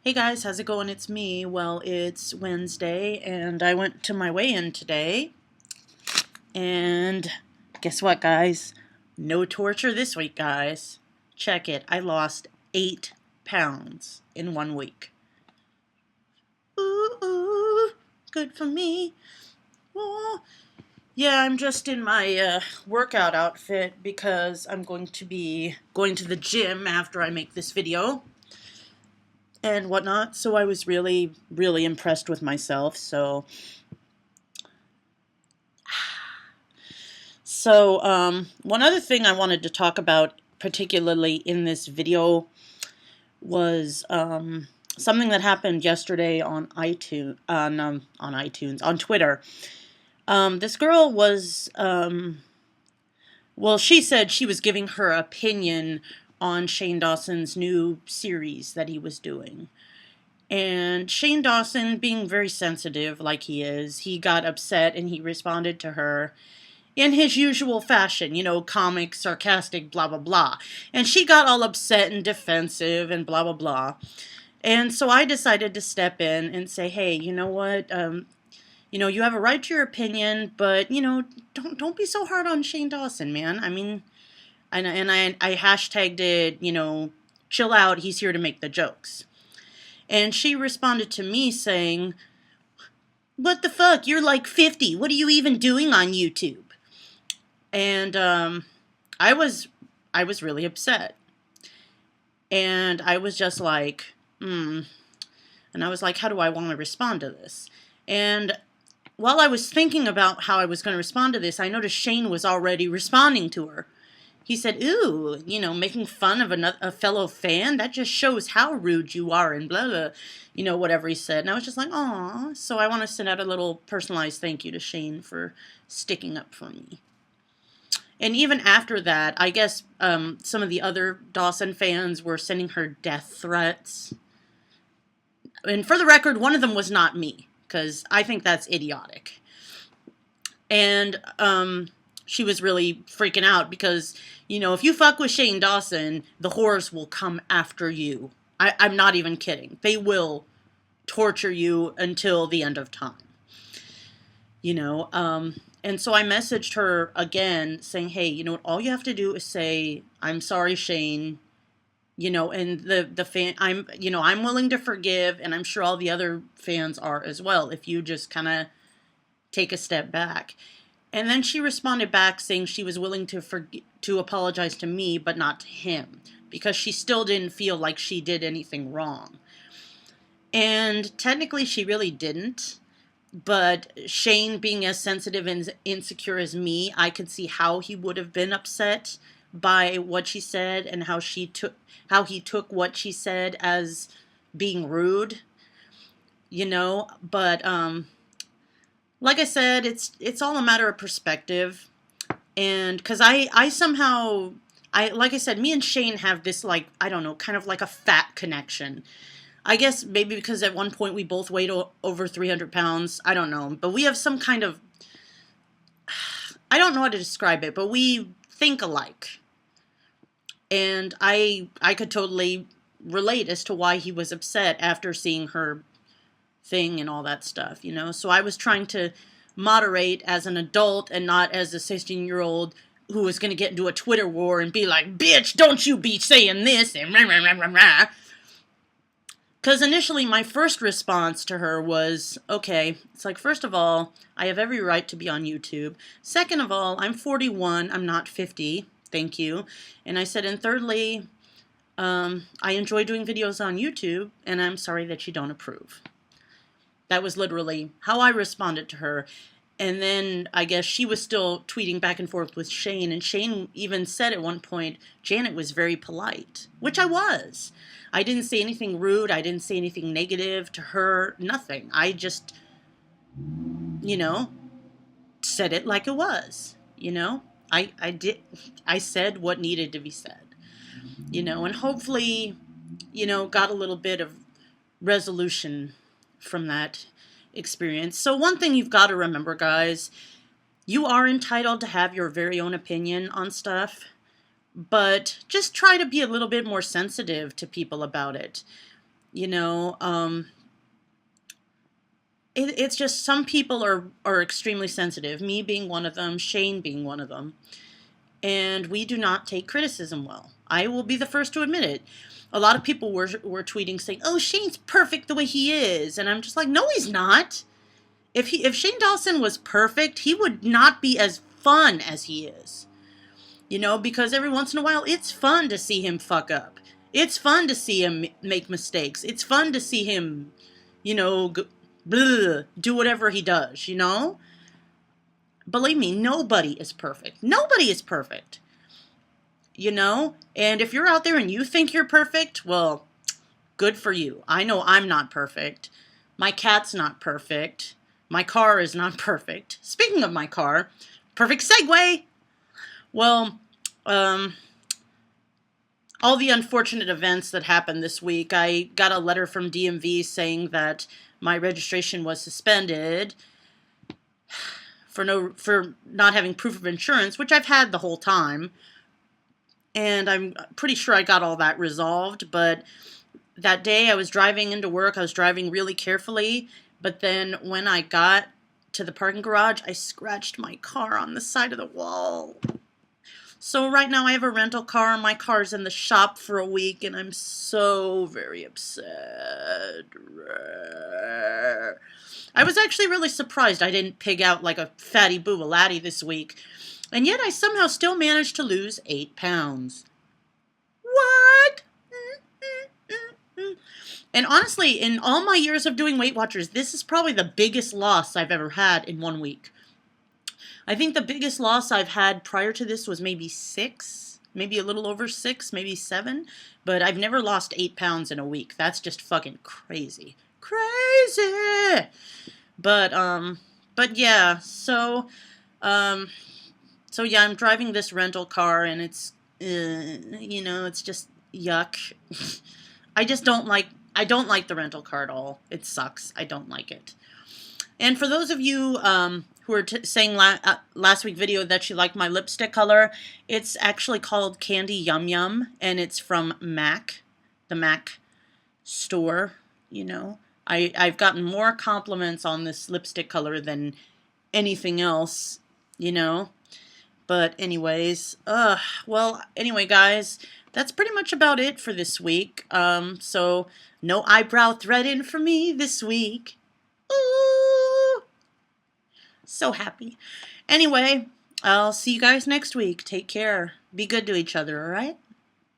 Hey guys, how's it going? It's me. Well, it's Wednesday and I went to my weigh-in today. And guess what, guys? No torture this week, guys. Check it. I lost 8 pounds in 1 week. Ooh, ooh, good for me. Oh. Yeah, I'm just in my workout outfit because I'm going to be going to the gym after I make this video and whatnot. So I was really, really impressed with myself. So one other thing I wanted to talk about, particularly in this video, was something that happened yesterday on on Twitter. This girl was, well, she said she was giving her opinion on Shane Dawson's new series that he was doing. And Shane Dawson, being very sensitive like he is, he got upset and he responded to her in his usual fashion, comic, sarcastic, blah, blah, blah. And she got all upset and defensive and blah, blah, blah. And so I decided to step in and say, hey, you know what? You have a right to your opinion, but, don't be so hard on Shane Dawson, man. I mean, I hashtagged it, chill out, he's here to make the jokes. And she responded to me saying, what the fuck? You're like 50. What are you even doing on YouTube? And I was really upset. And I was just like, And I was like, how do I want to respond to this? And while I was thinking about how I was going to respond to this, I noticed Shane was already responding to her. He said, ooh, making fun of a fellow fan? That just shows how rude you are and blah, blah, whatever he said. And I was just like, aw. So I want to send out a little personalized thank you to Shane for sticking up for me. And even after that, I guess some of the other Dawson fans were sending her death threats. And for the record, one of them was not me, because I think that's idiotic. And she was really freaking out because, if you fuck with Shane Dawson, the whores will come after you. I'm not even kidding. They will torture you until the end of time. And so I messaged her again saying, hey, all you have to do is say, I'm sorry, Shane, and the fan, I'm willing to forgive, and I'm sure all the other fans are as well, if you just kind of take a step back. And then she responded back saying she was willing to apologize to me, but not to him, because she still didn't feel like she did anything wrong. And technically she really didn't. But Shane, being as sensitive and insecure as me, I could see how he would have been upset by what she said and how he took what she said as being rude, But like I said, it's all a matter of perspective, and because I somehow, like I said, me and Shane have this, like, I don't know, kind of like a fat connection. I guess maybe because at one point we both weighed over 300 pounds. I don't know. But we have some kind of, I don't know how to describe it, but we think alike. And I could totally relate as to why he was upset after seeing her thing and all that stuff, So I was trying to moderate as an adult and not as a 16-year-old who was going to get into a Twitter war and be like, bitch, don't you be saying this, and rah, rah, rah, rah, rah. Because initially my first response to her was, okay, it's like, first of all, I have every right to be on YouTube. Second of all, I'm 41, I'm not 50, thank you. And I said, and thirdly, I enjoy doing videos on YouTube, and I'm sorry that you don't approve. That was literally how I responded to her. And then I guess she was still tweeting back and forth with Shane, and Shane even said at one point, Janet was very polite, which I was. I didn't say anything rude. I didn't say anything negative to her, nothing. I just, said it like it was, I said what needed to be said, and hopefully, got a little bit of resolution from that experience. So one thing you've got to remember, guys, you are entitled to have your very own opinion on stuff, but just try to be a little bit more sensitive to people about it. You know, it's just some people are extremely sensitive, me being one of them, Shane being one of them, and we do not take criticism well. I will be the first to admit it. A lot of people were tweeting saying, "Oh, Shane's perfect the way he is," and I'm just like, "No, he's not. If Shane Dawson was perfect, he would not be as fun as he is." You know, because every once in a while, it's fun to see him fuck up. It's fun to see him make mistakes. It's fun to see him, you know, do whatever he does, you know? Believe me, nobody is perfect. Nobody is perfect, you know? And if you're out there and you think you're perfect, well, good for you. I know I'm not perfect. My cat's not perfect. My car is not perfect. Speaking of my car, perfect segue. Well, um, all the unfortunate events that happened this week, I got a letter from DMV saying that my registration was suspended for not having proof of insurance, which I've had the whole time. And I'm pretty sure I got all that resolved, but that day I was driving into work, I was driving really carefully, but then when I got to the parking garage, I scratched my car on the side of the wall. So right now I have a rental car. My car's in the shop for a week, and I'm so very upset. I was actually really surprised I didn't pig out like a fatty boo-a-laddie this week, and yet I somehow still managed to lose 8 pounds. What? And honestly, in all my years of doing Weight Watchers, this is probably the biggest loss I've ever had in 1 week. I think the biggest loss I've had prior to this was maybe 6, maybe a little over 6, maybe 7, but I've never lost 8 pounds in a week. That's just fucking crazy. Crazy! But yeah, um, so yeah, I'm driving this rental car and it's, you know, it's just yuck. I don't like the rental car at all. It sucks. I don't like it. And for those of you who were saying last week video that you like my lipstick color, it's actually called Candy Yum Yum, and it's from MAC, the MAC store, you know. I've gotten more compliments on this lipstick color than anything else, you know. But anyways, well, anyway, guys, that's pretty much about it for this week. So no eyebrow threading for me this week. Ooh, so happy. Anyway, I'll see you guys next week. Take care. Be good to each other, all right?